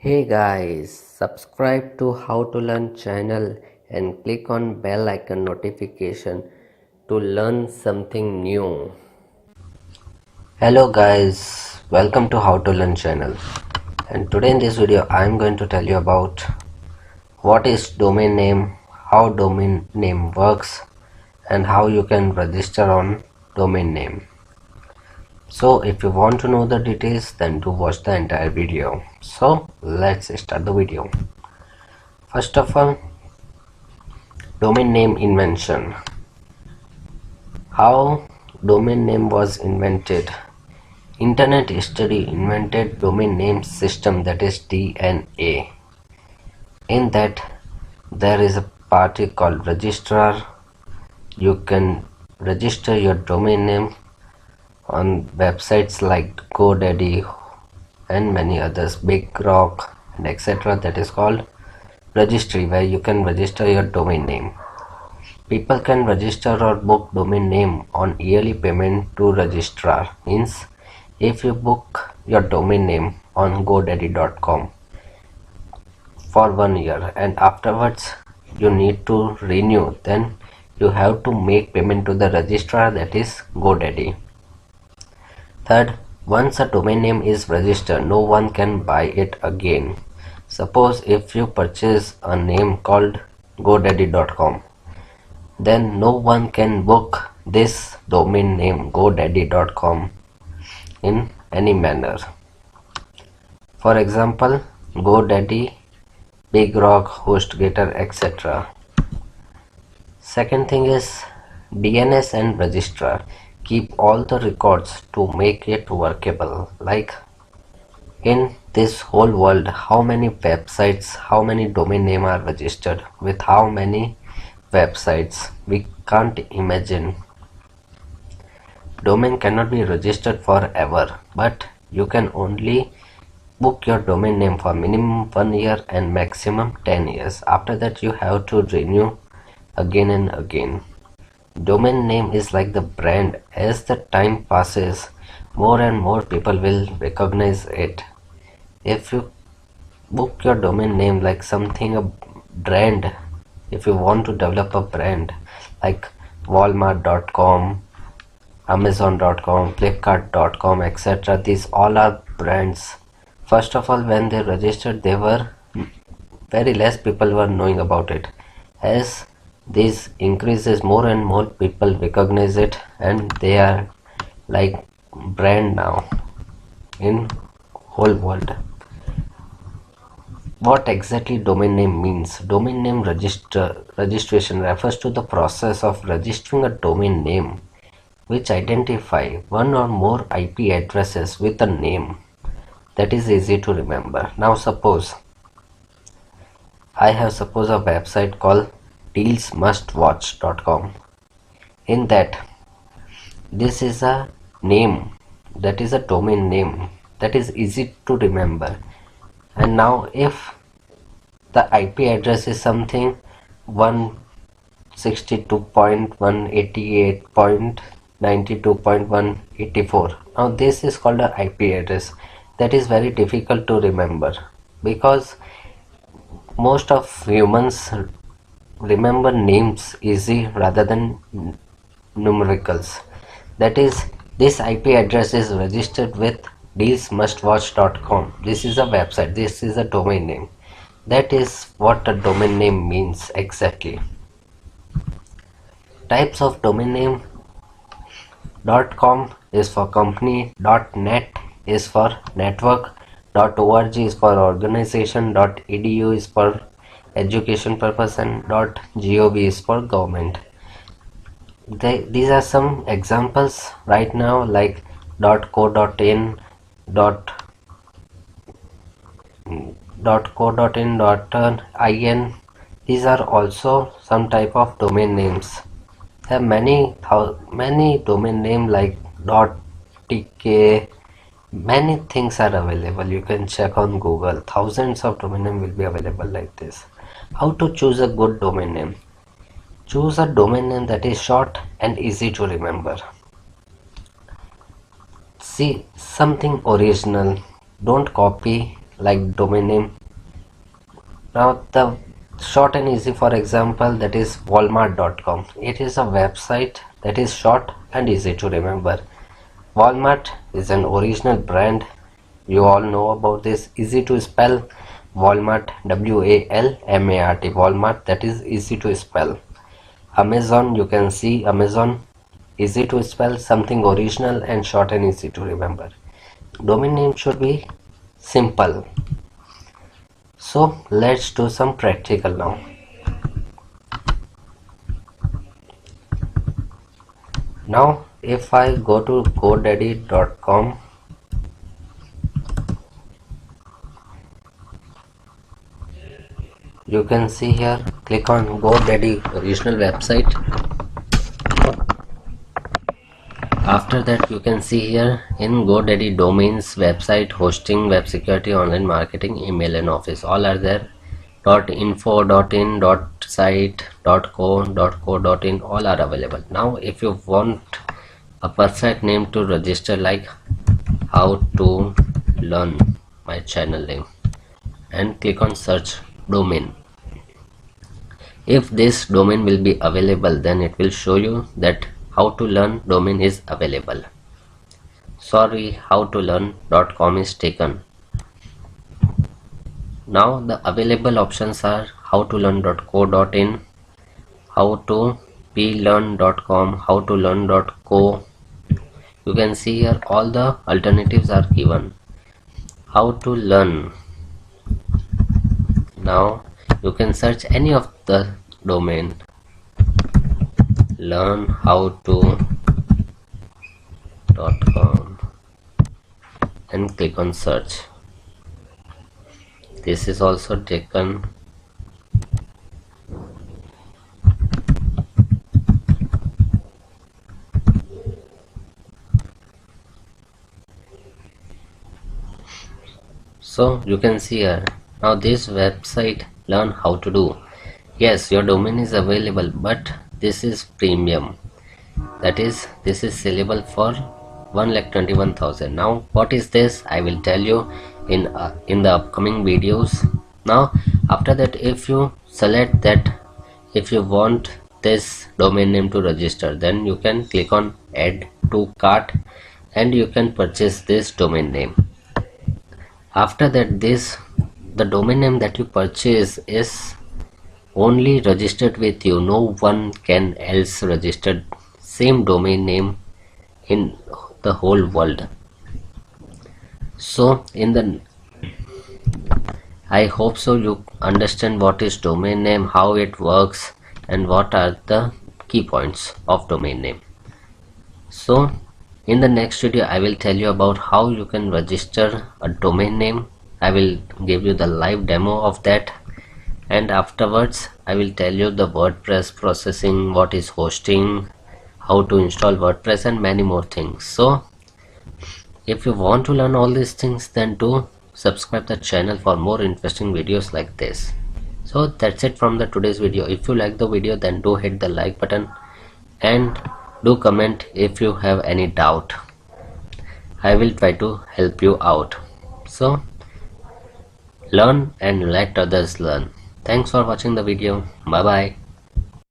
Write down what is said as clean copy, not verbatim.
Hey guys, subscribe to How to Learn channel and click on bell icon notification to learn something new. Hello guys, welcome to How to Learn channel, and today in this video I am going to tell you about what is domain name, how domain name works, and how you can register on domain name. So if you want to know the details, then do watch the entire video. So let's start the video. First of all, domain name invention. How domain name was invented. Internet Study invented domain name system, that is DNA. In that there is a party called registrar. You can register your domain name on websites like GoDaddy and many others, Big Rock and etc. That is called registry, where you can register your domain name. People can register or book domain name on yearly payment to registrar. Means if you book your domain name on godaddy.com for 1 year and afterwards you need to renew, then you have to make payment to the registrar, that is GoDaddy. Third, once a domain name is registered, no one can buy it again. Suppose if you purchase a name called godaddy.com, then no one can book this domain name godaddy.com in any manner. For example, GoDaddy, Big Rock, HostGator, etc. Second thing is DNS and registrar keep all the records to make it workable. Like in this whole world, how many websites, how many domain name are registered with how many websites, we can't imagine. Domain cannot be registered forever, but you can only book your domain name for minimum 1 year and maximum 10 years. After that you have to renew again and again. Domain name is like the brand. As the time passes, more and more people will recognize it. If you book your domain name like something, a brand, if you want to develop a brand like walmart.com, amazon.com, flipkart.com, etc., these all are brands. First of all, when they registered, they were very less people were knowing about it. As this increases, more and more people recognize it and they are like brand now in whole world. What exactly domain name means? Domain name registration refers to the process of registering a domain name which identify one or more IP addresses with a name that is easy to remember. Now suppose I have a website called dealsmustwatch.com. In that, this is a name, that is a domain name that is easy to remember. And now if the IP address is something 162.188.92.184, now this is called a IP address. That is very difficult to remember because most of humans remember names easy rather than numericals. That is, this IP address is registered with dealsmustwatch.com. This is a website, this is a domain name. That is what a domain name means exactly. Types of domain name: .com is for company, .net is for network, .org is for organization, .edu is for education purpose, and .gov is for government. These are some examples right now, like .co.in, .co.in, These are also some type of domain names. There are many domain name like .tk. Many things are available. You can check on Google. Thousands of domain name will be available like this. How to choose a good domain name? Choose a domain name that is short and easy to remember. See something original. Don't copy like domain name. Now the short and easy, for example, that is walmart.com. It is a website that is short and easy to remember. Walmart is an original brand. You all know about this. Easy to spell. Walmart, Walmart, Walmart, that is easy to spell. Amazon, you can see Amazon, easy to spell, something original and short and easy to remember. Domain name should be simple. So let's do some practical now. Now if I go to godaddy.com, you can see here, click on GoDaddy original website. After that, you can see here in GoDaddy domains, website, hosting, web security, online marketing, email and office, all are there. .info, .in, .site, .co, .co.in, all are available. Now if you want a perfect name to register, like how to learn, my channel name, and click on search domain. If this domain will be available, then it will show you that how to learn domain is available. Sorry, how to learn.com is taken. Now the available options are how to learn.co.in, how to plearn.com, how to learn.co. You can see here all the alternatives are given. How to learn. Now you can search any of the domain. Learn how to.com and click on search. This is also taken. So you can see here. Now this website, learn how to do. Yes, your domain is available, but this is premium. That is, this is sellable for 1,21,000. Now what is this? I will tell you in the upcoming videos. Now after that, if you select that, if you want this domain name to register, then you can click on add to cart and you can purchase this domain name. After that, the domain name that you purchase is only registered with you. No one can else register same domain name in the whole world. So I hope so you understand what is domain name, how it works, and what are the key points of domain name. So in the next video, I will tell you about how you can register a domain name. I will give you the live demo of that, and afterwards I will tell you the WordPress processing, what is hosting, how to install WordPress, and many more things. So if you want to learn all these things, then do subscribe the channel for more interesting videos like this. So that's it from the today's video. If you like the video, then do hit the like button and do comment if you have any doubt. I will try to help you out. So learn and let others learn. Thanks for watching the video. Bye bye.